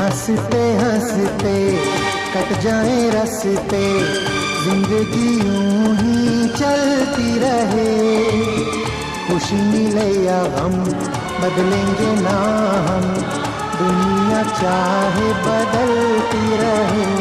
हंसते हंसते कट जाए रास्ते, जिंदगी यूं ही चलती रहे। खुशी मिले या गम बदलेंगे ना हम, दुनिया चाहे बदलती रहे।